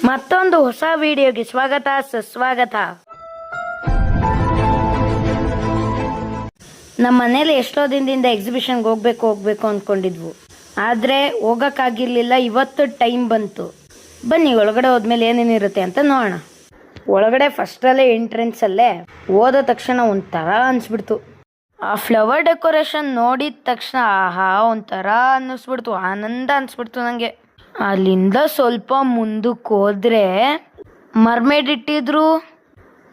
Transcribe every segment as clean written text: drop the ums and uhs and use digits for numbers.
ಮತ್ತೊಂದು ಹೊಸ ವಿಡಿಯೋಗೆ ಸ್ವಾಗತ ಸುಸ್ವಾಗತ. ನಮ್ಮ ಮನೇಲಿ ಎಷ್ಟೋ ದಿನದಿಂದ ಎಕ್ಸಿಬಿಷನ್ಗೆ ಹೋಗ್ಬೇಕು ಅಂದ್ಕೊಂಡಿದ್ವು, ಆದರೆ ಹೋಗೋಕ್ಕಾಗಿರ್ಲಿಲ್ಲ. ಇವತ್ತು ಟೈಮ್ ಬಂತು. ಬನ್ನಿ ಒಳಗಡೆ ಹೋದ್ಮೇಲೆ ಏನೇನಿರುತ್ತೆ ಅಂತ ನೋಡೋಣ. ಒಳಗಡೆ ಫಸ್ಟಲ್ಲೇ ಎಂಟ್ರೆನ್ಸಲ್ಲೇ ಹೋದ ತಕ್ಷಣ ಒಂಥರ ಅನಿಸ್ಬಿಡ್ತು. ಆ ಫ್ಲವರ್ ಡೆಕೋರೇಷನ್ ನೋಡಿದ ತಕ್ಷಣ ಆಹಾ ಒಂಥರ ಅನ್ನಿಸ್ಬಿಡ್ತು, ಆನಂದ ಅನಿಸ್ಬಿಡ್ತು ನನಗೆ. ಅಲ್ಲಿಂದ ಸ್ವಲ್ಪ ಮುಂದಕ್ಕೆ ಹೋದರೆ ಮರ್ಮೇಡ್ ಇಟ್ಟಿದ್ರು.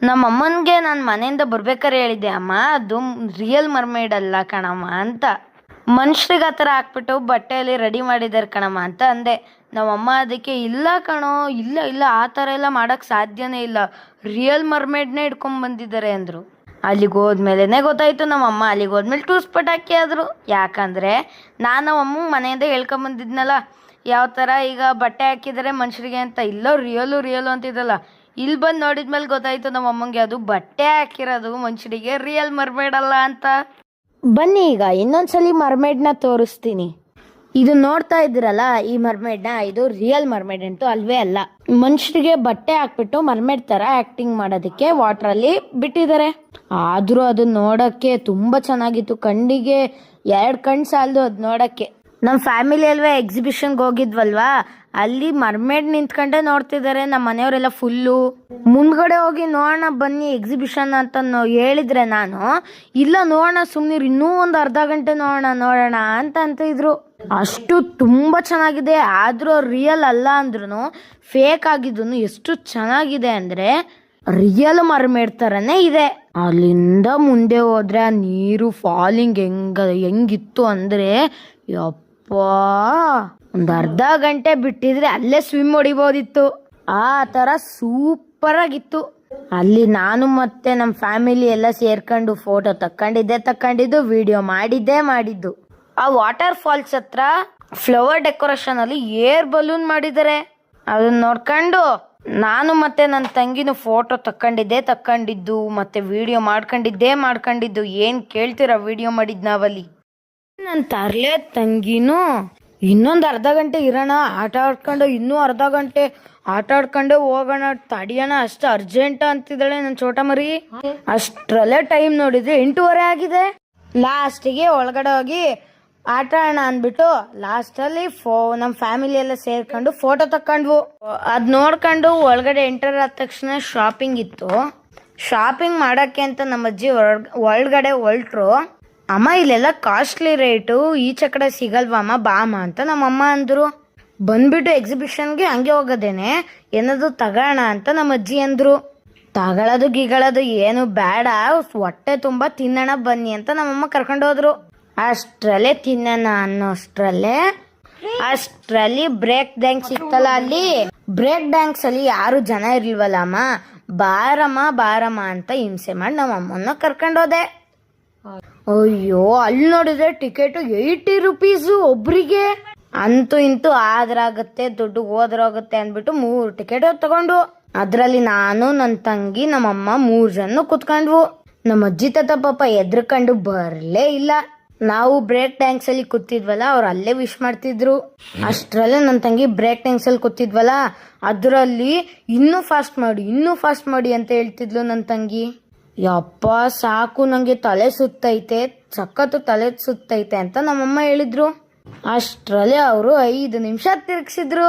ನಮ್ಮ ಅಮ್ಮನಿಗೆ ನಾನು ಮನೆಯಿಂದ ಬರ್ಬೇಕಾದ್ರೆ ಹೇಳಿದ್ದೆ, ಅಮ್ಮ ಅದು ರಿಯಲ್ ಮರ್ಮೇಡ್ ಅಲ್ಲ ಕಣಮ್ಮ ಅಂತ. ಮನುಷ್ಯರಿಗೆ ಆ ಥರ ಹಾಕ್ಬಿಟ್ಟು ಬಟ್ಟೆಯಲ್ಲಿ ರೆಡಿ ಮಾಡಿದ್ದಾರೆ ಕಣಮ್ಮ ಅಂತ ಅಂದೆ. ನಮ್ಮಮ್ಮ ಅದಕ್ಕೆ ಇಲ್ಲ ಕಣೋ, ಇಲ್ಲ ಆ ಥರ ಎಲ್ಲ ಮಾಡೋಕ್ಕೆ ಸಾಧ್ಯನೇ ಇಲ್ಲ, ರಿಯಲ್ ಮರ್ಮೇಡ್ನೇ ಇಟ್ಕೊಂಡ್ಬಂದಿದ್ದಾರೆ ಅಂದರು. ಅಲ್ಲಿಗೆ ಹೋದ್ಮೇಲೆ ಗೊತ್ತಾಯಿತು. ನಮ್ಮಮ್ಮ ಅಲ್ಲಿಗೆ ಹೋದ್ಮೇಲೆ ಟೂಸ್ ಪಟಾಕಿ ಆದರು. ಯಾಕಂದರೆ ನಾನು ನಮ್ಮಮ್ಮ ಮನೆಯಿಂದ ಹೇಳ್ಕೊಂಬಂದಿದ್ನಲ್ಲ, ಯಾವ ಥರ ಈಗ ಬಟ್ಟೆ ಹಾಕಿದರೆ ಮನುಷ್ಯರಿಗೆ ಅಂತ. ಇಲ್ಲ ರಿಯಲು ಅಂತಿದ್ದಲ್ಲ, ಇಲ್ಲಿ ಬಂದು ನೋಡಿದ್ಮೇಲೆ ಗೊತ್ತಾಯಿತು ನಮ್ಮಮ್ಮಂಗೆ ಅದು ಬಟ್ಟೆ ಹಾಕಿರೋದು ಮನುಷ್ಯರಿಗೆ, ರಿಯಲ್ ಮರ್ಮೇಡ್ ಅಲ್ಲ ಅಂತ. ಬನ್ನಿ ಈಗ ಇನ್ನೊಂದ್ಸಲಿ ಮರ್ಮೇಡ್ನ ತೋರಿಸ್ತೀನಿ. ಇದು ನೋಡ್ತಾ ಇದ್ದೀರಲ್ಲ ಈ ಮರ್ಮೇಡ್ನ, ಇದು ರಿಯಲ್ ಮರ್ಮೇಡ್ ಅಂತೂ ಅಲ್ವೇ ಅಲ್ಲ. ಮನುಷ್ಯರಿಗೆ ಬಟ್ಟೆ ಹಾಕ್ಬಿಟ್ಟು ಮರ್ಮೇಡ್ ಥರ ಆ್ಯಕ್ಟಿಂಗ್ ಮಾಡೋದಕ್ಕೆ ವಾಟ್ರಲ್ಲಿ ಬಿಟ್ಟಿದ್ದಾರೆ. ಆದರೂ ಅದು ನೋಡೋಕ್ಕೆ ತುಂಬ ಚೆನ್ನಾಗಿತ್ತು. ಕಣ್ಣಿಗೆ 2 ಕಣ್ಣು ಸಾಲದು ಅದು ನೋಡೋಕ್ಕೆ. ನಮ್ಮ ಫ್ಯಾಮಿಲಿ ಅಲ್ವೇ ಎಕ್ಸಿಬಿಷನ್ಗೆ ಹೋಗಿದ್ವಲ್ವಾ, ಅಲ್ಲಿ ಮರ್ಮೇಡ್ ನಿಂತ್ಕೊಂಡೆ ನೋಡ್ತಿದ್ದಾರೆ ನಮ್ಮ ಮನೆಯವರೆಲ್ಲ ಫುಲ್ಲು. ಮುಂದ್ಗಡೆ ಹೋಗಿ ನೋಡೋಣ ಬನ್ನಿ ಎಕ್ಸಿಬಿಷನ್ ಅಂತ ಹೇಳಿದ್ರೆ ನಾನು ಇಲ್ಲ ನೋಡೋಣ ಸುಮ್ಮನಿರು, ಇನ್ನೂ ಒಂದು ಅರ್ಧ ಗಂಟೆ ನೋಡೋಣ ಅಂತ ಇದ್ರು. ಅಷ್ಟು ತುಂಬ ಚೆನ್ನಾಗಿದೆ. ಆದರೂ ರಿಯಲ್ ಅಲ್ಲ ಅಂದ್ರೂ ಫೇಕ್ ಆಗಿದ್ದು ಎಷ್ಟು ಚೆನ್ನಾಗಿದೆ ಅಂದರೆ ರಿಯಲ್ ಮರ್ಮೇಡ್ ಥರನೇ ಇದೆ. ಅಲ್ಲಿಂದ ಮುಂದೆ ಹೋದ್ರೆ ಆ ನೀರು ಫಾಲಿಂಗ್ ಹೆಂಗಿತ್ತು ಅಂದರೆ ಒಂದು ಅರ್ಧ ಗಂಟೆ ಬಿಟ್ಟಿದ್ರೆ ಅಲ್ಲೇ ಸ್ವಿಮ್ ಹೊಡಿಬೋದಿತ್ತು. ಆ ಥರ ಸೂಪರ್ ಆಗಿತ್ತು. ಅಲ್ಲಿ ನಾನು ಮತ್ತೆ ನಮ್ಮ ಫ್ಯಾಮಿಲಿ ಎಲ್ಲ ಸೇರ್ಕೊಂಡು ಫೋಟೋ ತಕ್ಕೊಂಡಿದ್ದು, ವಿಡಿಯೋ ಮಾಡಿದ್ದು. ಆ ವಾಟರ್ ಫಾಲ್ಸ್ ಹತ್ರ ಫ್ಲವರ್ ಡೆಕೋರೇಷನ್ ಅಲ್ಲಿ ಏರ್ ಬಲೂನ್ ಮಾಡಿದ್ದಾರೆ. ಅದನ್ನ ನೋಡ್ಕೊಂಡು ನಾನು ಮತ್ತೆ ನನ್ನ ತಂಗಿನೂ ಫೋಟೋ ತಕ್ಕೊಂಡಿದ್ದು ಮತ್ತೆ ವಿಡಿಯೋ ಮಾಡ್ಕೊಂಡಿದ್ದು. ಏನ್ ಕೇಳ್ತೀರಾ, ವಿಡಿಯೋ ಮಾಡಿದ್ ನಾವಲ್ಲಿ. ನನ್ನ ತರ್ಲೆ ತಂಗಿನೂ ಇನ್ನೊಂದು ಅರ್ಧ ಗಂಟೆ ಇರೋಣ, ಆಟ ಆಡ್ಕೊಂಡು ಇನ್ನೂ ಅರ್ಧ ಗಂಟೆ ಆಟ ಆಡ್ಕೊಂಡೆ ಹೋಗೋಣ, ತಡಿಯೋಣ, ಅಷ್ಟು ಅರ್ಜೆಂಟ್ ಅಂತಿದ್ದಾಳೆ ನನ್ನ ಚೋಟ ಮರಿ. ಅಷ್ಟರಲ್ಲೇ ಟೈಮ್ ನೋಡಿದ್ರೆ 8:30 ಆಗಿದೆ. ಲಾಸ್ಟಿಗೆ ಒಳಗಡೆ ಹೋಗಿ ಆಟ ಆಡೋಣ ಅಂದ್ಬಿಟ್ಟು ಲಾಸ್ಟಲ್ಲಿ ನಮ್ಮ ಫ್ಯಾಮಿಲಿ ಎಲ್ಲ ಸೇರ್ಕೊಂಡು ಫೋಟೋ ತಕ್ಕೊಂಡ್ವು. ಅದ್ ನೋಡ್ಕೊಂಡು ಒಳಗಡೆ ಎಂಟರ್ ಆದ ತಕ್ಷಣ ಶಾಪಿಂಗ್ ಇತ್ತು. ಶಾಪಿಂಗ್ ಮಾಡಕ್ಕೆ ಅಂತ ನಮ್ಮ ಅಜ್ಜಿ ಒಳಗಡೆ ಹೊರಟ್ರು. ಅಮ್ಮ ಇಲ್ಲೆಲ್ಲ ಕಾಸ್ಟ್ಲಿ ರೇಟು, ಈಚೆ ಕಡೆ ಸಿಗಲ್ವಮ್ಮ ಬಾಮ ಅಂತ ನಮ್ಮಮ್ಮ ಅಂದ್ರು. ಬಂದ್ಬಿಟ್ಟು ಎಕ್ಸಿಬಿಷನ್ಗೆ ಹಂಗೆ ಹೋಗೋದೇನೆ, ಏನಾದ್ರು ತಗೋಣ ಅಂತ ನಮ್ಮ ಅಜ್ಜಿ ಅಂದ್ರು. ತಗೊಳ್ಳೋದು ಏನು ಬೇಡ, ಹೊಟ್ಟೆ ತುಂಬ ತಿನ್ನೋಣ ಬನ್ನಿ ಅಂತ ನಮ್ಮಮ್ಮ ಕರ್ಕೊಂಡು ಹೋದ್ರು. ಅಷ್ಟರಲ್ಲೇ ತಿನ್ನೋಣ ಅಷ್ಟರಲ್ಲಿ ಬ್ರೇಕ್ ಡ್ಯಾನ್ಸ್ ಇತ್ತಲ್ಲ, ಅಲ್ಲಿ ಬ್ರೇಕ್ ಡ್ಯಾನ್ಸ್ ಅಲ್ಲಿ ಯಾರು ಜನ ಇರ್ಲಿಲ್ವಲ್ಲ ಅಮ್ಮ, ಬಾರಮ್ಮ ಅಂತ ಹಿಂಸೆ ಮಾಡಿ ನಮ್ಮ ಅಮ್ಮನ್ನ ಕರ್ಕೊಂಡೋದೆ. ಅಯ್ಯೋ ಅಲ್ಲಿ ನೋಡಿದ್ರೆ ಟಿಕೆಟ್ 80 ರೂಪೀಸು ಒಬ್ರಿಗೆ. ಅಂತೂ ಇಂತೂ ಆದ್ರಾಗತ್ತೆ ದುಡ್ಡು ಹೋದ್ರಾಗತ್ತೆ ಅಂದ್ಬಿಟ್ಟು 3 ಟಿಕೆಟ್ ತಗೊಂಡು, ಅದ್ರಲ್ಲಿ ನಾನು ನನ್ನ ತಂಗಿ ನಮ್ಮಮ್ಮ 3 ಜನ ಕುತ್ಕೊಂಡ್ವು. ನಮ್ಮ ಅಜ್ಜಿ ತಾತ ಪಾಪ ಎದ್ರಕೊಂಡು ಬರ್ಲೇ ಇಲ್ಲ. ನಾವು ಬ್ರೇಕ್ ಡ್ಯಾನ್ಸ್ ಅಲ್ಲಿ ಕೂತಿದ್ವಲ್ಲ, ಅವ್ರು ಅಲ್ಲೇ ವಿಶ್ ಮಾಡ್ತಿದ್ರು. ಅಷ್ಟ್ರಲ್ಲೇ ನನ್ನ ತಂಗಿ ಬ್ರೇಕ್ ಡ್ಯಾನ್ಸ್ ಅಲ್ಲಿ ಕೂತಿದ್ವಲ್ಲ, ಅದರಲ್ಲಿ ಇನ್ನೂ ಫಾಸ್ಟ್ ಮಾಡಿ ಅಂತ ಹೇಳ್ತಿದ್ಲು ನನ್ನ ತಂಗಿ. ಯಪ್ಪ ಸಾಕು, ನಂಗೆ ತಲೆ ಸುತ್ತೈತೆ, ಸಖತ್ತು ತಲೆ ಸುತ್ತೈತೆ ಅಂತ ನಮ್ಮಮ್ಮ ಹೇಳಿದ್ರು. ಅಷ್ಟ್ರಲ್ಲೇ ಅವರು 5 ನಿಮಿಷ ತಿರ್ಗಿಸಿದ್ರು.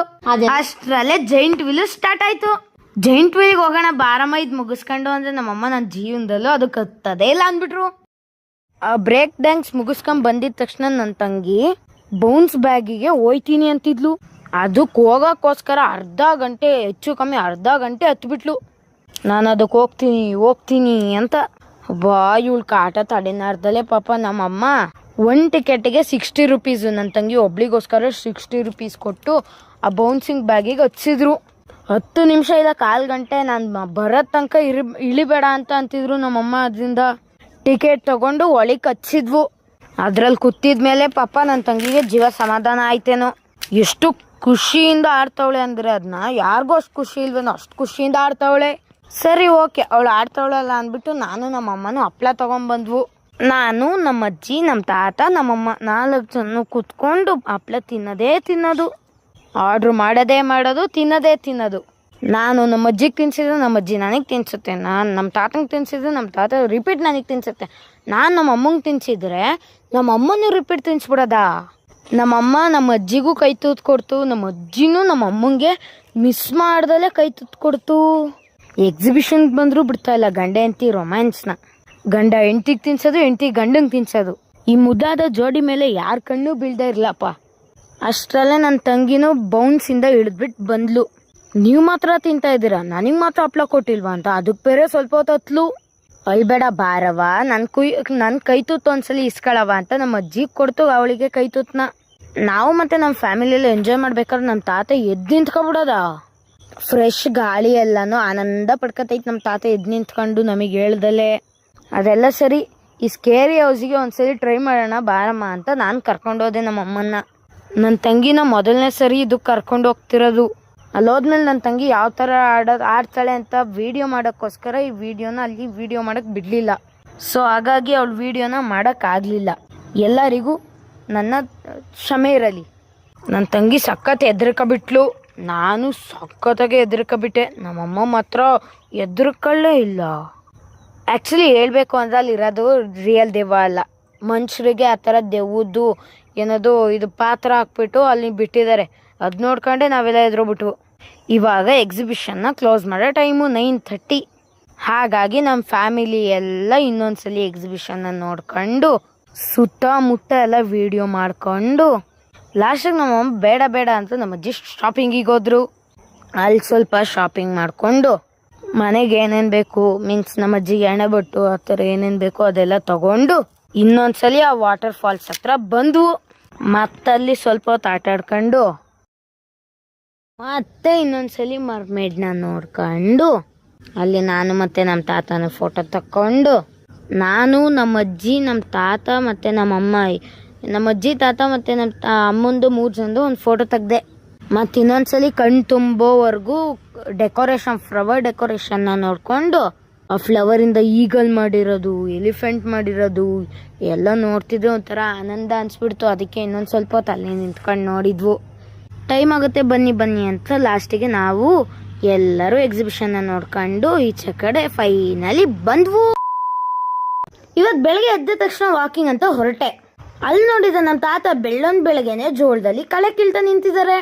ಅಷ್ಟ್ರಲ್ಲೇ ಜೈಂಟ್ ವೀಲ್ ಸ್ಟಾರ್ಟ್ ಆಯ್ತು. ಜೈಂಟ್ ವೀಲ್ಗೆ ಹೋಗೋಣ ಬಾರಮ್ಮ ಇದು ಮುಗಿಸ್ಕೊಂಡು ಅಂದ್ರೆ ನಮ್ಮಮ್ಮ ನನ್ನ ಜೀವನದಲ್ಲೂ ಅದು ಕತ್ತದೇ ಇಲ್ಲ ಅಂದ್ಬಿಟ್ರು. ಆ ಬ್ರೇಕ್ ಡ್ಯಾನ್ಸ್ ಮುಗಿಸ್ಕೊಂಡ್ ಬಂದಿದ ತಕ್ಷಣ ನನ್ನ ತಂಗಿ ಬೌನ್ಸ್ ಬ್ಯಾಗಿಗೆ ಹೋಯ್ತೀನಿ ಅಂತಿದ್ಲು. ಅದಕ್ಕೆ ಹೋಗೋಕ್ಕೋಸ್ಕರ ಹೆಚ್ಚು ಕಮ್ಮಿ ಅರ್ಧ ಗಂಟೆ ಹತ್ಬಿಟ್ಲು. ನಾನು ಅದಕ್ಕೆ ಹೋಗ್ತೀನಿ ಅಂತ. ಇವಳು ಕಾಟ ತಡೆನಾರ್ದಲೆ ಪಾಪ ನಮ್ಮಮ್ಮ 1 ಟಿಕೆಟ್ಗೆ 60 ರೂಪೀಸು, ನನ್ನ ತಂಗಿ ಒಬ್ಳಿಗೋಸ್ಕರ 60 ರೂಪೀಸ್ ಕೊಟ್ಟು ಆ ಬೌನ್ಸಿಂಗ್ ಬ್ಯಾಗಿಗೆ ಹಚ್ಚಿದ್ರು. 10 ನಿಮಿಷ ಇಲ್ಲ 1/4 ಗಂಟೆ ನಾನು ಬರೋ ತನಕ ಇಳಿಬೇಡ ಅಂತ ಅಂತಿದ್ರು ನಮ್ಮಮ್ಮ. ಅದರಿಂದ ಟಿಕೆಟ್ ತಗೊಂಡು ಒಳಗೆ ಹಚ್ಚಿದ್ವು. ಅದ್ರಲ್ಲಿ ಕೂತಿದ್ಮೇಲೆ ಪಾಪ ನನ್ನ ತಂಗಿಗೆ ಜೀವ ಸಮಾಧಾನ ಆಯ್ತೇನೋ. ಎಷ್ಟು ಖುಷಿಯಿಂದ ಆಡ್ತಾವಳೆ ಅಂದರೆ ಅದನ್ನ ಯಾರಿಗೂ ಅಷ್ಟು ಖುಷಿ ಇಲ್ವೇನೋ, ಅಷ್ಟು ಖುಷಿಯಿಂದ ಆಡ್ತಾವಳೆ. ಸರಿ ಓಕೆ, ಅವಳು ಆಡ್ತಾವಳಲ್ಲ ಅಂದ್ಬಿಟ್ಟು ನಾನು ನಮ್ಮಮ್ಮನೂ ಹಪ್ಳ ತಗೊಂಡ್ಬಂದ್ವು. ನಾನು ನಮ್ಮ ಅಜ್ಜಿ ನಮ್ಮ ತಾತ ನಮ್ಮಮ್ಮ 4 ಜನ ಕೂತ್ಕೊಂಡು ಹಪ್ಳ ತಿನ್ನೋದು. ಆರ್ಡ್ರ್ ಮಾಡೋದು ತಿನ್ನೋದು. ನಾನು ನಮ್ಮ ಅಜ್ಜಿಗೆ ತಿನ್ಸಿದ್ರೆ ನಮ್ಮ ಅಜ್ಜಿ ನನಗೆ ತಿನ್ಸುತ್ತೆ, ನಾನು ನಮ್ಮ ತಾತಂಗೆ ತಿನ್ಸಿದ್ರೆ ನಮ್ಮ ತಾತ ರಿಪೀಟ್ ನನಗೆ ತಿನ್ಸುತ್ತೆ, ನಾನು ನಮ್ಮ ಅಮ್ಮಂಗೆ ತಿನ್ಸಿದ್ರೆ ನಮ್ಮ ಅಮ್ಮನೂ ರಿಪೀಟ್ ತಿನ್ಸ್ಬಿಡೋದಾ. ನಮ್ಮಮ್ಮ ನಮ್ಮ ಅಜ್ಜಿಗೂ ಕೈ ತೂತು ಕೊಡ್ತು, ನಮ್ಮ ಅಜ್ಜಿನೂ ನಮ್ಮ ಅಮ್ಮಂಗೆ ಮಿಸ್ ಮಾಡ್ದಲ್ಲೇ ಕೈ ತೂತು ಕೊಡ್ತು. ಎಕ್ಸಿಬಿಷನ್ಗೆ ಬಂದರೂ ಬಿಡ್ತಾ ಇಲ್ಲ ಗಂಡ ಹೆಂಡತಿ ರೊಮ್ಯಾನ್ಸ್ನ. ಗಂಡ ಹೆಂಡ್ತಿಗೆ ತಿನ್ಸೋದು, ಹೆಂಡ್ತಿ ಗಂಡಂಗೆ ತಿನ್ಸೋದು. ಈ ಮುದ್ದಾದ ಜೋಡಿ ಮೇಲೆ ಯಾರ ಕಣ್ಣು ಬೀಳ್ದೇ ಇರ್ಲಪ್ಪ. ಅಷ್ಟರಲ್ಲೇ ನನ್ನ ತಂಗಿನೂ ಬೌನ್ಸಿಂದ ಇಳಿದ್ಬಿಟ್ಟು ಬಂದ್ಲು. ನೀವು ಮಾತ್ರ ತಿಂತಾ ಇದ್ದೀರಾ, ನನಗೆ ಮಾತ್ರ ಹಪ್ಳ ಕೊಟ್ಟಿಲ್ವಾ ಅಂತ. ಅದಕ್ಕೆ ಬೇರೆ ಸ್ವಲ್ಪ ಹೊತ್ತು ಹತ್ಲು. ಅಳ್ಬೇಡ ಬಾರವ, ನನ್ನ ಕೈ ತೂತು ಒಂದ್ಸಲಿ ಇಸ್ಕೊಳವ ಅಂತ ನಮ್ಮ ಅಜ್ಜಿಗೆ ಕೊಡ್ತು ಅವಳಿಗೆ ಕೈ ತೂತನ. ನಾವು ಮತ್ತೆ ನಮ್ಮ ಫ್ಯಾಮಿಲಿಯಲ್ಲಿ ಎಂಜಾಯ್ ಮಾಡ್ಬೇಕಾದ್ರೆ ನಮ್ಮ ತಾತ ಎದ್ದು ನಿಂತ್ಕೊಬಿಡೋದ. ಫ್ರೆಶ್ ಗಾಳಿ ಎಲ್ಲನೂ ಆನಂದ ಪಡ್ಕೊತೈತೆ ನಮ್ಮ ತಾತ ಎದ್ದು ನಿಂತ್ಕೊಂಡು ನಮಗೆ ಹೇಳ್ದಲೆ. ಅದೆಲ್ಲ ಸರಿ, ಈ ಸ್ಕೇರಿ ಹೌಸಿಗೆ ಒಂದ್ಸಲಿ ಟ್ರೈ ಮಾಡೋಣ ಬಾರಮ್ಮ ಅಂತ ನಾನು ಕರ್ಕೊಂಡೋದೆ ನಮ್ಮ ಅಮ್ಮನ್ನ. ನನ್ನ ತಂಗಿನ ಮೊದಲನೇ ಸರಿ ಇದಕ್ಕೆ ಕರ್ಕೊಂಡು ಹೋಗ್ತಿರೋದು. ಅಲ್ಲೋದ್ಮೇಲೆ ನನ್ನ ತಂಗಿ ಯಾವ ಥರ ಆಡ್ತಾಳೆ ಅಂತ ವಿಡಿಯೋ ಮಾಡೋಕ್ಕೋಸ್ಕರ ಈ ವಿಡಿಯೋನ ಅಲ್ಲಿ ವಿಡಿಯೋ ಮಾಡೋಕ್ಕೆ ಬಿಡಲಿಲ್ಲ. ಸೊ ಹಾಗಾಗಿ ಅವಳು ವಿಡಿಯೋನ ಮಾಡೋಕ್ಕಾಗಲಿಲ್ಲ. ಎಲ್ಲರಿಗೂ ನನ್ನ ಕ್ಷಮೆ ಇರಲಿ. ನನ್ನ ತಂಗಿ ಸಖತ್ ಹೆದರ್ಕೊಬಿಟ್ಲು, ನಾನು ಸಖತ್ತಾಗೆ ಹೆದರ್ಕೊಬಿಟ್ಟೆ. ನಮ್ಮಮ್ಮ ಮಾತ್ರ ಹೆದರ್ಕೊಳ್ಳೇ ಇಲ್ಲ. ಆ್ಯಕ್ಚುಲಿ ಹೇಳ್ಬೇಕು ಅಂದರೆ ಅಲ್ಲಿರೋದು ರಿಯಲ್ ದೆವ್ವ ಅಲ್ಲ, ಮನುಷ್ಯರಿಗೆ ಆ ಥರ ದೆವ್ವದ್ದು ಏನದು ಇದು ಪಾತ್ರ ಹಾಕ್ಬಿಟ್ಟು ಅಲ್ಲಿ ಬಿಟ್ಟಿದ್ದಾರೆ. ಅದು ನೋಡ್ಕೊಂಡೆ ನಾವೆಲ್ಲ ಎದುರೋಗ್ಬಿಟ್ವು. ಇವಾಗ ಎಕ್ಸಿಬಿಷನ್ನ ಕ್ಲೋಸ್ ಮಾಡೋ ಟೈಮು 9:30. ಹಾಗಾಗಿ ನಮ್ಮ ಫ್ಯಾಮಿಲಿ ಎಲ್ಲ ಇನ್ನೊಂದ್ಸಲಿ ಎಕ್ಸಿಬಿಷನ್ನ ನೋಡ್ಕೊಂಡು ಸುತ್ತಮುತ್ತ ಎಲ್ಲ ವಿಡಿಯೋ ಮಾಡ್ಕೊಂಡು ಲಾಸ್ಟಿಗೆ ನಮ್ಮಮ್ಮ ಬೇಡ ಬೇಡ ಅಂತ ನಮ್ಮ ಅಜ್ಜಿ ಶಾಪಿಂಗಿಗೆ ಹೋದ್ರು. ಅಲ್ಲಿ ಸ್ವಲ್ಪ ಶಾಪಿಂಗ್ ಮಾಡಿಕೊಂಡು ಮನೆಗೆ ಏನೇನು ಬೇಕು ಮೀನ್ಸ್ ನಮ್ಮ ಅಜ್ಜಿಗೆ ಎಣ್ಣೆ ಬಟ್ಟು ಆ ಥರ ಏನೇನು ಬೇಕು ಅದೆಲ್ಲ ತಗೊಂಡು ಇನ್ನೊಂದ್ಸಲಿ ಆ ವಾಟರ್ ಫಾಲ್ಸ್ ಹತ್ರ ಬಂದ್ವು. ಮತ್ತಲ್ಲಿ ಸ್ವಲ್ಪ ಹೊತ್ತು ಆಟ ಆಡ್ಕೊಂಡು ಮತ್ತೆ ಇನ್ನೊಂದ್ಸಲಿ ಮರ್ಮೇಡ್ನ ನೋಡ್ಕೊಂಡು ಅಲ್ಲಿ ನಾನು ಮತ್ತೆ ನಮ್ಮ ತಾತನ ಫೋಟೋ ತಕ್ಕೊಂಡು ನಾನು ನಮ್ಮ ಅಜ್ಜಿ ನಮ್ಮ ತಾತ ಮತ್ತು ನಮ್ಮಮ್ಮ ನಮ್ಮ ಅಜ್ಜಿ ತಾತ ಮತ್ತು ನಮ್ಮ ಅಮ್ಮಂದು 3 ಜನದು ಒಂದು ಫೋಟೋ ತೆಗ್ದೆ. ಮತ್ತು ಇನ್ನೊಂದ್ಸಲಿ ಕಣ್ಣು ತುಂಬೋವರೆಗೂ ಡೆಕೋರೇಷನ್ ಫ್ಲವರ್ ಡೆಕೋರೇಷನ್ನ ನೋಡಿಕೊಂಡು ಆ ಫ್ಲವರಿಂದ ಈಗಲ್ ಮಾಡಿರೋದು ಎಲಿಫೆಂಟ್ ಮಾಡಿರೋದು ಎಲ್ಲ ನೋಡ್ತಿದ್ರೆ ಒಂಥರ ಆನಂದ ಅನಿಸ್ಬಿಡ್ತು. ಅದಕ್ಕೆ ಇನ್ನೊಂದು ಸ್ವಲ್ಪ ಹೊತ್ತು ಅಲ್ಲಿ ನಿಂತ್ಕೊಂಡು ನೋಡಿದ್ವು. ಟೈಮ್ ಆಗುತ್ತೆ ಬನ್ನಿ ಬನ್ನಿ ಅಂತ ಲಾಸ್ಟಿಗೆ ನಾವು ಎಲ್ಲರೂ ಎಕ್ಸಿಬಿಷನ್ನ ನೋಡ್ಕೊಂಡು ಈಚೆ ಕಡೆ ಫೈನಲಿ ಬಂದ್ವು. ಇವತ್ತು ಬೆಳಗ್ಗೆ ಎದ್ದ ತಕ್ಷಣ ವಾಕಿಂಗ್ ಅಂತ ಹೊರಟೆ. ಅಲ್ಲಿ ನೋಡಿದ ನಮ್ಮ ತಾತ ಬೆಳಗ್ಗೆನೆ ಜೋಳದಲ್ಲಿ ಕಳೆ ಕೀಳ್ತಾ ನಿಂತಿದ್ದಾರೆ.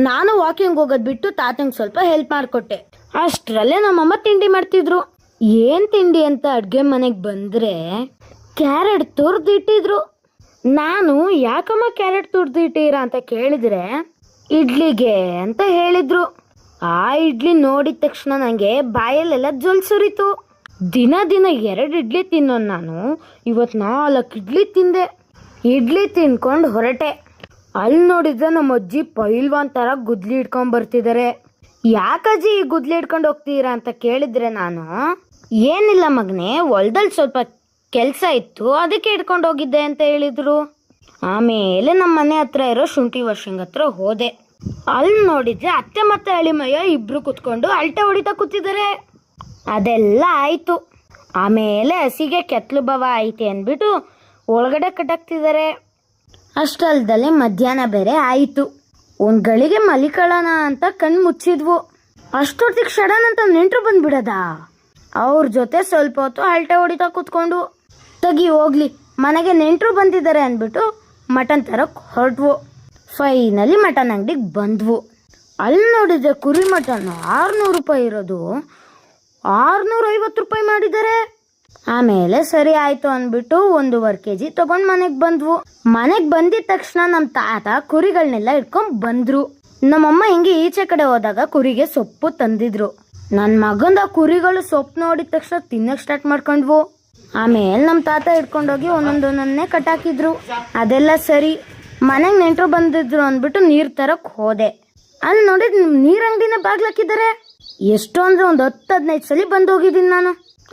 ನಾನು ವಾಕಿಂಗ್ ಹೋಗೋದ್ ಬಿಟ್ಟು ತಾತಂಗೆ ಸ್ವಲ್ಪ ಹೆಲ್ಪ್ ಮಾಡಿಕೊಟ್ಟೆ. ಅಷ್ಟರಲ್ಲೇ ನಮ್ಮಮ್ಮ ತಿಂಡಿ ಮಾಡ್ತಿದ್ರು. ಏನ್ ತಿಂಡಿ ಅಂತ ಅಡ್ಗೆ ಮನೆಗೆ ಬಂದ್ರೆ ಕ್ಯಾರೆಟ್ ತುರ್ದಿಟ್ಟಿದ್ರು. ನಾನು ಯಾಕಮ್ಮ ಕ್ಯಾರೆಟ್ ತುರ್ದಿಟ್ಟಿರ ಅಂತ ಕೇಳಿದ್ರೆ ಇಡ್ಲಿಗೆ ಅಂತ ಹೇಳಿದ್ರು. ಆ ಇಡ್ಲಿ ನೋಡಿದ ತಕ್ಷಣ ನನಗೆ ಬಾಯಲ್ಲೆಲ್ಲ ಜೊಲ್ ಸುರಿತು. ದಿನ 2 ಇಡ್ಲಿ ತಿನ್ನೋನು ನಾನು ಇವತ್ತು 4 ಇಡ್ಲಿ ತಿಂದೆ. ಇಡ್ಲಿ ತಿನ್ಕೊಂಡು ಹೊರಟೆ. ಅಲ್ಲಿ ನೋಡಿದ್ರೆ ನಮ್ಮ ಅಜ್ಜಿ ಪೈಲ್ವಾನ್ ಥರ ಗುದ್ಲಿ ಇಟ್ಕೊಂಡು ಬರ್ತಿದ್ದಾರೆ. ಯಾಕಜ್ಜಿ ಈ ಗುದ್ಲಿ ಇಟ್ಕೊಂಡು ಹೋಗ್ತೀರಾ ಅಂತ ಕೇಳಿದ್ರೆ ನಾನು ಏನಿಲ್ಲ ಮಗನೇ, ಹೊಲ್ದಲ್ಲಿ ಸ್ವಲ್ಪ ಕೆಲಸ ಇತ್ತು ಅದಕ್ಕೆ ಇಟ್ಕೊಂಡು ಹೋಗಿದ್ದೆ ಅಂತ ಹೇಳಿದ್ರು. ಆಮೇಲೆ ನಮ್ಮ ಮನೆ ಹತ್ರ ಇರೋ ಶುಂಠಿ ವಾಷಿಂಗ್ ಹತ್ರ ಹೋದೆ. ಅಲ್ಲಿ ನೋಡಿದ್ರೆ ಅತ್ತೆ ಮತ್ತೆ ಅಳಿಮಯ್ಯ ಇಬ್ರು ಕುತ್ಕೊಂಡು ಅಲ್ಟೆ ಹೊಡಿತಾ ಕೂತಿದ್ದಾರೆ. ಅದೆಲ್ಲ ಆಯಿತು. ಆಮೇಲೆ ಹಸಿಗೆ ಕೆತ್ತಲು ಬವ ಐತೆ ಅಂದ್ಬಿಟ್ಟು ಒಳಗಡೆ ಕಟ್ಟಾಕ್ತಿದ್ದಾರೆ. ಅಷ್ಟಲ್ದಲ್ಲೇ ಮಧ್ಯಾಹ್ನ ಬೇರೆ ಆಯಿತು. ಒಂದು ಗಳಿಗೆ ಮಲಿಕೊಳ್ಳೋಣ ಅಂತ ಕಣ್ಣು ಮುಚ್ಚಿದ್ವು. ಅಷ್ಟೊತ್ತಿಗೆ ಸಡನ್ ಅಂತ ನೆಂಟರು ಬಂದ್ಬಿಡದ. ಅವ್ರ ಜೊತೆ ಸ್ವಲ್ಪ ಹೊತ್ತು ಅಲ್ಟೆ ಹೊಡಿತಾ ಕೂತ್ಕೊಂಡು ತೆಗಿ ಹೋಗ್ಲಿ ಮನೆಗೆ ನೆಂಟರು ಬಂದಿದ್ದಾರೆ ಅಂದ್ಬಿಟ್ಟು ಮಟನ್ ತರಕ್ಕೆ ಹೊರಟ್ವು. ಫೈನಲಿ ಮಟನ್ ಅಂಗಡಿಗೆ ಬಂದ್ವು. ಅಲ್ಲಿ ನೋಡಿದ್ರೆ ಕುರಿ ಮಟನ್ 600 ರೂಪಾಯಿ ಇರೋದು 650 ರೂಪಾಯಿ ಮಾಡಿದ್ದಾರೆ. ಆಮೇಲೆ ಸರಿ ಆಯ್ತು ಅಂದ್ಬಿಟ್ಟು 1.5 kg ತಗೊಂಡು ಮನೆಗೆ ಬಂದ್ವು. ಮನೆಗೆ ಬಂದಿದ ತಕ್ಷಣ ನಮ್ಮ ತಾತ ಕುರಿಗಳನ್ನೆಲ್ಲ ಇಟ್ಕೊಂಡ್ ಬಂದ್ರು. ನಮ್ಮಮ್ಮ ಹಿಂಗೆ ಈಚೆ ಕಡೆ ಹೋದಾಗ ಕುರಿಗೆ ಸೊಪ್ಪು ತಂದಿದ್ರು. ನನ್ನ ಮಗಂದ ಕುರಿಗಳು ಸೊಪ್ಪು ನೋಡಿದ ತಕ್ಷಣ ತಿನ್ನಕ್ ಸ್ಟಾರ್ಟ್ ಮಾಡ್ಕೊಂಡ್ವು. ಆಮೇಲೆ ನಮ್ಮ ತಾತ ಇಟ್ಕೊಂಡೋಗಿ ಒಂದೊಂದನ್ನೇ ಕಟ್ಟಾಕಿದ್ರು. ಅದೆಲ್ಲ ಸರಿ. ಮನೆಗೆ ನೆಂಟರು ಬಂದಿದ್ರು ಅಂದ್ಬಿಟ್ಟು ನೀರು ತರಕ್ ಹೋದೆ. ಅಲ್ಲಿ ನೋಡಿದ್ ನೀರ್ ಅಂಗಡಿನ ಬಾಗ್ಲಾಕಿದ್ದಾರೆ. ಎಷ್ಟು ಅಂದ್ರೆ ಒಂದು 10-15 ಸಲ ಬಂದೋಗಿದ್ದೀನಿ ನಾನು.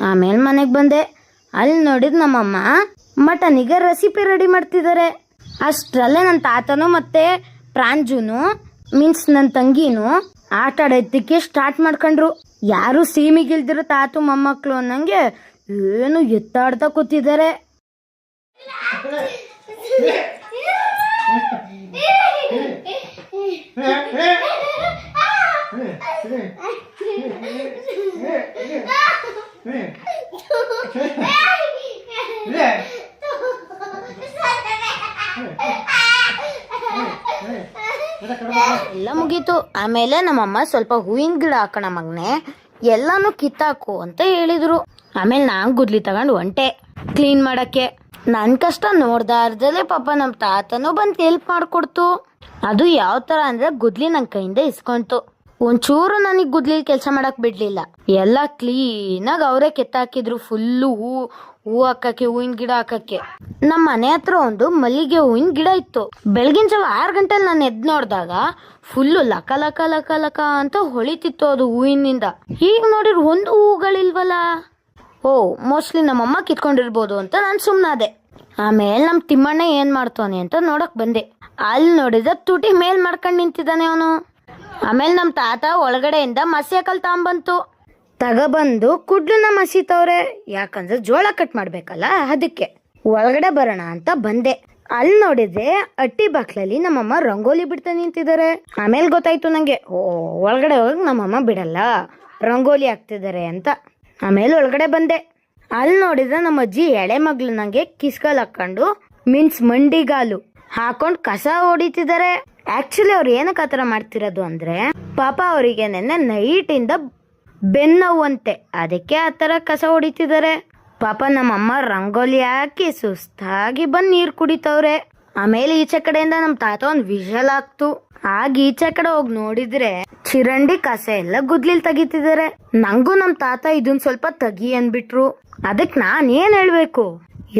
ಆಮೇಲೆ ಮನೆಗೆ ಬಂದೆ. ಅಲ್ಲಿ ನೋಡಿದ್ ನಮ್ಮಮ್ಮ ಮಟನಿಗೆ ರೆಸಿಪಿ ರೆಡಿ ಮಾಡ್ತಿದ್ದಾರೆ. ಅಷ್ಟರಲ್ಲೇ ನನ್ನ ತಾತನು ಮತ್ತೆ ಪ್ರಾಂಜುನು ಮೀನ್ಸ್ ನನ್ನ ತಂಗಿನೂ ಆಟ ಆಡೋದಕ್ಕೆ ಸ್ಟಾರ್ಟ್ ಮಾಡ್ಕೊಂಡ್ರು. ಯಾರು ಸೀಮಿಗಿಲ್ದಿರೋ ತಾತು ಮೊಮ್ಮಕ್ಕಳು ಅನ್ನಂಗೆ ಏನು ಎತ್ತಾಡ್ತಾ ಕೂತಿದ್ದಾರೆ. ಎಲ್ಲ ಮುಗೀತು. ಆಮೇಲೆ ನಮ್ಮಮ್ಮ ಸ್ವಲ್ಪ ಹೂವಿನ ಗಿಡ ಹಾಕೋಣ ಮಗನೆ, ಎಲ್ಲಾನು ಕಿತ್ತಾಕು ಅಂತ ಹೇಳಿದ್ರು. ಆಮೇಲೆ ನಾನ್ ಗುದ್ಲಿ ತಗೊಂಡು ಹೊಂಟೆ ಕ್ಲೀನ್ ಮಾಡಕ್ಕೆ. ನನ್ ಕಷ್ಟ ನೋಡ್ದಾರ್ದಲ್ಲೇ ಪಾಪ ನಮ್ ತಾತನೂ ಬಂದ್ ಹೆಲ್ಪ್ ಮಾಡ್ಕೊಡ್ತು. ಅದು ಯಾವ ತರ ಅಂದ್ರೆ ಗುದ್ಲಿ ನನ್ ಕೈಯಿಂದ ಇಸ್ಕೊಂತು. ಒಂಚೂರು ನನಗ್ ಗುದ್ಲಿ ಕೆಲಸ ಮಾಡಕ್ ಬಿಡ್ಲಿಲ್ಲ. ಎಲ್ಲ ಕ್ಲೀನಾಗಿ ಅವರೇ ಕೆತ್ತಾಕಿದ್ರು. ಫುಲ್ಲು ಹೂ ಹಾಕಕ್ಕೆ, ಹೂವಿನ ಗಿಡ ಹಾಕಕ್ಕೆ. ನಮ್ಮ ಮನೆ ಹತ್ರ ಒಂದು ಮಲ್ಲಿಗೆ ಹೂವಿನ ಗಿಡ ಇತ್ತು. ಬೆಳಗಿನ ಜಾವ 6 ಗಂಟೆಲಿ ನಾನು ಎದ್ ನೋಡ್ದಾಗ ಫುಲ್ಲು ಲಕ ಲಕ ಲಕ ಲಕ ಅಂತ ಹೊಳಿತಿತ್ತು ಅದು ಹೂವಿನಿಂದ. ಈಗ ನೋಡಿರ್ ಒಂದು ಹೂಗಳಿಲ್ವಲ್ಲ. ಓ, ಮೋಸ್ಟ್ಲಿ ನಮ್ಮಮ್ಮ ಕಿತ್ಕೊಂಡಿರ್ಬೋದು ಅಂತ ನಾನು ಸುಮ್ಮನಾದೆ. ಆಮೇಲೆ ನಮ್ಮ ತಿಮ್ಮಣ್ಣ ಏನ್ ಮಾಡ್ತಾನೆ ಅಂತ ನೋಡಕ್ ಬಂದೆ. ಅಲ್ಲಿ ನೋಡಿದ ತುಟಿ ಮೇಲ್ ಮಾಡ್ಕೊಂಡ್ ನಿಂತಿದ್ದಾನೆ ಅವನು. ಆಮೇಲೆ ನಮ್ಮ ತಾತ ಒಳಗಡೆಯಿಂದ ಮಸಿಯಕಲ್ ತಗೊಂಬಂತು. ತಗೊಬಂದು ಕುಡ್ಲನ್ನ ಮಸೀತವ್ರೆ. ಯಾಕಂದ್ರೆ ಜೋಳ ಕಟ್ ಮಾಡ್ಬೇಕಲ್ಲ, ಅದಕ್ಕೆ ಒಳಗಡೆ ಬರೋಣ ಅಂತ ಬಂದೆ. ಅಲ್ಲಿ ನೋಡಿದ್ರೆ ಅಟ್ಟಿ ಬಾಕ್ಲಲ್ಲಿ ನಮ್ಮಮ್ಮ ರಂಗೋಲಿ ಬಿಡ್ತಾ ನಿಂತಿದ್ದಾರೆ. ಆಮೇಲೆ ಗೊತ್ತಾಯ್ತು ನಂಗೆ, ಓ ಒಳಗಡೆ ಹೋಗಿ ನಮ್ಮಮ್ಮ ಬಿಡಲ್ಲ, ರಂಗೋಲಿ ಹಾಕ್ತಿದ್ದಾರೆ ಅಂತ. ಆಮೇಲೆ ಒಳಗಡೆ ಬಂದೆ. ಅಲ್ಲಿ ನೋಡಿದ್ರೆ ನಮ್ಮ ಅಜ್ಜಿ ಎಳೆ ಮಗ್ಳು ನಂಗೆ ಕಿಸ್ಕಲ್ ಹಾಕೊಂಡು ಮೀನ್ಸ್ ಮಂಡಿಗಾಲು ಹಾಕೊಂಡ್ ಕಸ ಹೊಡಿತಿದ್ದಾರೆ. ಆಕ್ಚುಲಿ ಅವ್ರು ಏನಕ್ಕೆ ಆತರ ಮಾಡ್ತಿರೋದು ಅಂದ್ರೆ, ಪಾಪ ಅವರಿಗೆ ನೆನ್ನೆ ನೈಟಿಂದ ಬೆನ್ನೋವಂತೆ, ಅದಕ್ಕೆ ಆತರ ಕಸ ಹೊಡಿತಿದ್ದಾರೆ. ಪಾಪ ನಮ್ಮಮ್ಮ ರಂಗೋಲಿ ಹಾಕಿ ಸುಸ್ತಾಗಿ ಬಂದ್ ನೀರ್ ಕುಡಿತವ್ರೆ. ಆಮೇಲೆ ಈಚೆ ಕಡೆಯಿಂದ ನಮ್ ತಾತ ಒಂದ್ ವಿಷಲ್ ಹಾಕ್ತು. ಆಗ ಈಚೆ ಕಡೆ ಹೋಗಿ ನೋಡಿದ್ರೆ ಚಿರಂಡಿ ಕಸ ಎಲ್ಲ ಗುದ್ಲಿಲ್ ತೆಗಿತಿದ್ದಾರೆ. ನಂಗೂ ನಮ್ ತಾತ ಇದನ್ ಸ್ವಲ್ಪ ತೆಗಿ ಅನ್ಬಿಟ್ರು. ಅದಕ್ ನಾನ್ ಏನ್ ಹೇಳ್ಬೇಕು,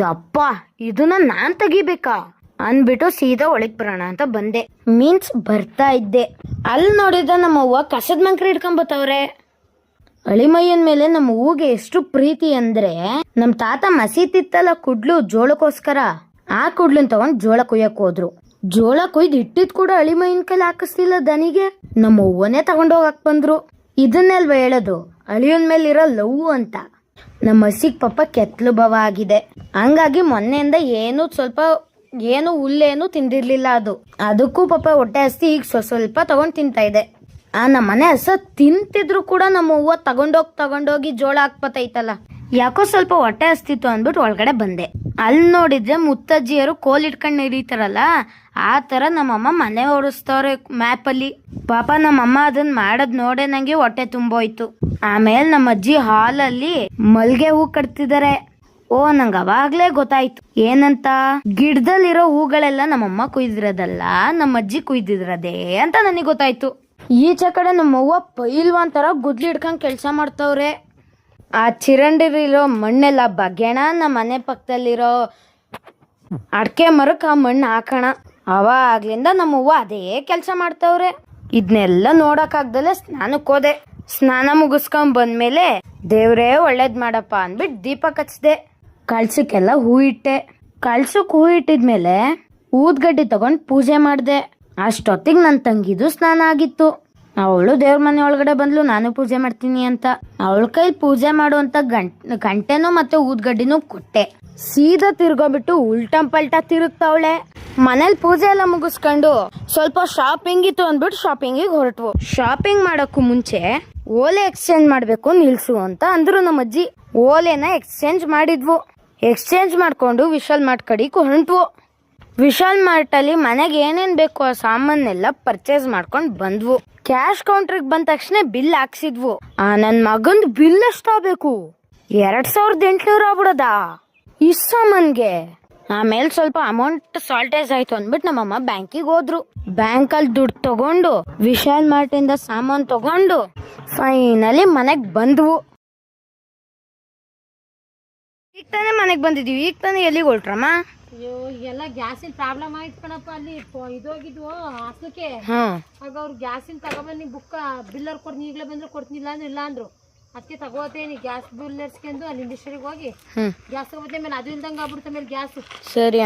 ಯಪ್ಪ ಇದನ್ನ ನಾನ್ ತೆಗಿಬೇಕಾ ಅನ್ಬಿಟ್ಟು ಸೀದಾ ಒಳಗ್ ಬರೋಣ ಅಂತ ಬಂದೆ. ಮೀನ್ಸ್ ಬರ್ತಾ ಇದ್ದೆ. ಅಲ್ಲಿ ನೋಡಿದ ನಮ್ಮ ಅವ್ವ ಕಸದ ಮಂಕ್ರಿ ಹಿಡ್ಕೊಂಬತ್ತವ್ರೆ. ಅಳಿಮಯ್ಯನ್ ಮೇಲೆ ನಮ್ಮ ಹೂಗೆ ಎಷ್ಟು ಪ್ರೀತಿ ಅಂದ್ರೆ, ನಮ್ ತಾತ ಮಸೀತಿತ್ತಲ್ಲ ಕುಡ್ಲು ಜೋಳಕ್ಕೋಸ್ಕರ, ಆ ಕುಡ್ಲನ್ ತಗೊಂಡ್ ಜೋಳ ಕುಯ್ಯಕ್ ಹೋದ್ರು. ಜೋಳ ಕುಯ್ದು ಇಟ್ಟಿದ್ ಕೂಡ ಅಳಿಮಯ್ಯನ್ ಕೈಲಿ ಹಾಕಿಸ್ತಿಲ್ಲ ದನಿಗೆ. ನಮ್ಮ ಅವ್ವನೇ ತಗೊಂಡೋಗಕ್ ಬಂದ್ರು. ಇದನ್ನೆಲ್ವ ಹೇಳೋದು ಅಳಿಯನ್ ಮೇಲಿರೋ ಲವ್ ಅಂತ. ನಮ್ಮ ಹಸಿಗ್ ಪಾಪ ಕೆತ್ಲು ಭಾವ ಆಗಿದೆ. ಹಂಗಾಗಿ ಮೊನ್ನೆಯಿಂದ ಏನು ಹುಲ್ಲೇನು ತಿಂದಿರ್ಲಿಲ್ಲ ಅದು. ಅದಕ್ಕೂ ಪಾಪ ಹೊಟ್ಟೆ ಹಸ್ತಿ ಈಗ ಸ್ವಲ್ಪ ತಗೊಂಡ್ ತಿಂತಾ ಇದೆ. ನಮ್ಮ ಮನೆ ಹಸ ತಿಂತಿದ್ರು ಕೂಡ ನಮ್ಮ ಹೂವ ತಗೊಂಡೋಗಿ ಜೋಳ ಹಾಕ್ಬತ್ತೈತಲ್ಲ. ಯಾಕೋ ಸ್ವಲ್ಪ ಹೊಟ್ಟೆ ಹಸ್ತಿತ್ತು ಅಂದ್ಬಿಟ್ಟು ಒಳಗಡೆ ಬಂದೆ. ಅಲ್ಲಿ ನೋಡಿದ್ರೆ ಮುತ್ತಜ್ಜಿಯರು ಕೋಲ್ ಇಟ್ಕೊಂಡು ಹಿಡಿತಾರಲ್ಲ, ಆ ತರ ನಮ್ಮಮ್ಮ ಮನೆ ಓಡಿಸ್ತವ್ರೆ ಮ್ಯಾಪಲ್ಲಿ. ಪಾಪ ನಮ್ಮಮ್ಮ ಅದನ್ನ ಮಾಡದ್ ನೋಡೆ ನಂಗೆ ಹೊಟ್ಟೆ ತುಂಬೋಯ್ತು. ಆಮೇಲೆ ನಮ್ಮ ಅಜ್ಜಿ ಹಾಲಲ್ಲಿ ಮಲ್ಗೆ ಹೂ ಕಟ್ತಿದ್ದಾರೆ. ಓ, ನಂಗೆ ಅವಾಗ್ಲೇ ಗೊತ್ತಾಯ್ತು ಏನಂತ. ಗಿಡದಲ್ಲಿರೋ ಹೂಗಳೆಲ್ಲ ನಮ್ಮಮ್ಮ ಕುಯ್ದಿರೋದಲ್ಲ, ನಮ್ಮ ಅಜ್ಜಿ ಕುಯ್ದಿದ್ರದೇ ಅಂತ ನನಗೆ ಗೊತ್ತಾಯ್ತು. ಈಚೆ ಕಡೆ ನಮ್ಮವ್ವ ಪೈಲ್ವಾನ್ ತರ ಗುದ್ಲಿ ಹಿಡ್ಕೊಂಡ್ ಕೆಲ್ಸ ಮಾಡ್ತವ್ರೆ. ಆ ಚಿರಂಡಿಲಿರೋ ಮಣ್ಣೆಲ್ಲ ಬಗೆಣ ನಮ್ಮ ಮನೆ ಪಕ್ಕದಲ್ಲಿರೋ ಅಡ್ಕೆ ಮರಕ್ಕೆ ಆ ಮಣ್ಣು ಹಾಕೋಣ. ಅವಾಗ್ಲಿಂದ ನಮ್ಮವ್ವ ಅದೇ ಕೆಲಸ ಮಾಡ್ತವ್ರೆ. ಇದನ್ನೆಲ್ಲ ನೋಡಕ್ಕಾಗ್ದಲೆ ಸ್ನಾನಕ್ಕೆ ಹೋದೆ. ಸ್ನಾನ ಮುಗಿಸ್ಕೊಂಡ್ ಬಂದ್ಮೇಲೆ ದೇವ್ರೇ ಒಳ್ಳೇದ್ ಮಾಡಪ್ಪ ಅಂದ್ಬಿಟ್ಟು ದೀಪ ಹಚ್ದೆ. ಕಳ್ಸಕ್ಕೆಲ್ಲ ಹೂ ಇಟ್ಟೆ. ಕಳ್ಸಕ್ ಹೂ ಇಟ್ಟಿದ್ಮೇಲೆ ಊದ್ಗಡ್ಡಿ ತಗೊಂಡ್ ಪೂಜೆ ಮಾಡ್ದೆ. ಅಷ್ಟೊತ್ತಿಗೆ ನನ್ನ ತಂಗಿದು ಸ್ನಾನ ಆಗಿತ್ತು. ಅವಳು ದೇವ್ರ ಮನೆ ಒಳಗಡೆ ಬಂದ್ಲು ನಾನು ಪೂಜೆ ಮಾಡ್ತೀನಿ ಅಂತ. ಅವಳ ಕೈ ಪೂಜೆ ಮಾಡುವಂತ ಗಂಟೆನೂ ಮತ್ತೆ ಊದ್ಗಡ್ಡಿನೂ ಕೊಟ್ಟೆ. ಸೀದಾ ತಿರ್ಗೋಬಿಟ್ಟು ಉಲ್ಟಂಪಲ್ಟಾ ತಿರುಗ್ತಾವಳೆ. ಮನೇಲಿ ಪೂಜೆ ಎಲ್ಲ ಮುಗಿಸ್ಕೊಂಡು ಸ್ವಲ್ಪ ಶಾಪಿಂಗ್ ಇತ್ತು ಅಂದ್ಬಿಟ್ಟು ಶಾಪಿಂಗಿಗೆ ಹೊರಟ್ವು. ಶಾಪಿಂಗ್ ಮಾಡೋಕ್ಕೂ ಮುಂಚೆ ಓಲೆ ಎಕ್ಸ್ಚೇಂಜ್ ಮಾಡ್ಬೇಕು ನಿಲ್ಸು ಅಂತ ಅಂದ್ರು ನಮ್ಮ ಅಜ್ಜಿ. ಓಲೆನ ಎಕ್ಸ್ಚೇಂಜ್ ಮಾಡಿದ್ವು. ಎಕ್ಸ್ಚೇಂಜ್ ಮಾಡ್ಕೊಂಡು ವಿಶಾಲ್ ಮಾರ್ಟ್ ಕಡೆಗೆ ಹೊರಟ್ವು. ವಿಶಾಲ್ ಮಾರ್ಟ್ ಅಲ್ಲಿ ಮನೆಗೆ ಏನೇನ್ ಬೇಕು ಆ ಸಾಮಾನೆಲ್ಲ ಪರ್ಚೇಸ್ ಮಾಡ್ಕೊಂಡ್ ಬಂದ್ವು. ಕ್ಯಾಶ್ ಕೌಂಟರ್ಗೆ ಬಂದ ತಕ್ಷಣ ಬಿಲ್ ಹಾಕ್ಸಿದ್ವು. ನನ್ ಮಗಂದ್ ಬಿಲ್ ಎಷ್ಟಾಗಬೇಕು, 2800 ಆಗ್ಬಿಡದ ಈ ಸಾಮಾನ್ಗೆ. ಆಮೇಲೆ ಸ್ವಲ್ಪ ಅಮೌಂಟ್ ಸಾಲ್ಟೇಜ್ ಆಯ್ತು ಅಂದ್ಬಿಟ್ಟು ನಮ್ಮಮ್ಮ ಬ್ಯಾಂಕಿಗೆ ಹೋದ್ರು. ಬ್ಯಾಂಕಲ್ಲಿ ದುಡ್ಡು ತಗೊಂಡು ವಿಶಾಲ್ ಮಾರ್ಟ್ ಇಂದ ಸಾಮಾನ್ ತಗೊಂಡು ಫೈನಲಿ ಮನೆಗ್ ಬಂದ್ವು. ಈಗ ತಾನೇ ಮನೆಗ್ ಬಂದಿದೀವಿ. ಈಗ ತಾನೇ ಎಲ್ಲಿಗೆ ಹೊರಟ್ರಮ್ಮ? ಅಯ್ಯೋ, ಎಲ್ಲ ಗ್ಯಾಸಿನ ಪ್ರಾಬ್ಲಮ್ ಆಯ್ತು ಕಣಪ್ಪ. ಅಲ್ಲಿ ಇದೋಗಿದ್ವು ಹಾಸ್ಲಕ್ಕೆ. ಆಗ ಅವ್ರು ಗ್ಯಾಸಿನ ತಗೊಬನ್ನಿ ಬುಕ್ಕ ಬಿಲ್ ಅವ್ರು ಕೊಡ್ತೀನಿ, ಈಗಲೇ ಬಂದ್ರೆ ಕೊಡ್ತಿನಿಲ್ಲ ಅಂದ್ರೆ ಇಲ್ಲ ಅಂದ್ರು. ಅದಕ್ಕೆ ತಗೋತೇನಿ ಗ್ಯಾಸ್ ಬಿಲ್ ಎರ್ಸ್ಕೊಂಡು ಅಲ್ಲಿ ಇಂಡಸ್ಟ್ರಿಗೆ ಹೋಗಿ ಗ್ಯಾಸ್ ತಗೋತೆ. ಮೇಲೆ ಅದು ಇಲ್ದಂಗೆ ಆಗ್ಬಿಡ್ತ ಮೇಲೆ ಗ್ಯಾಸ್. ಸರಿ.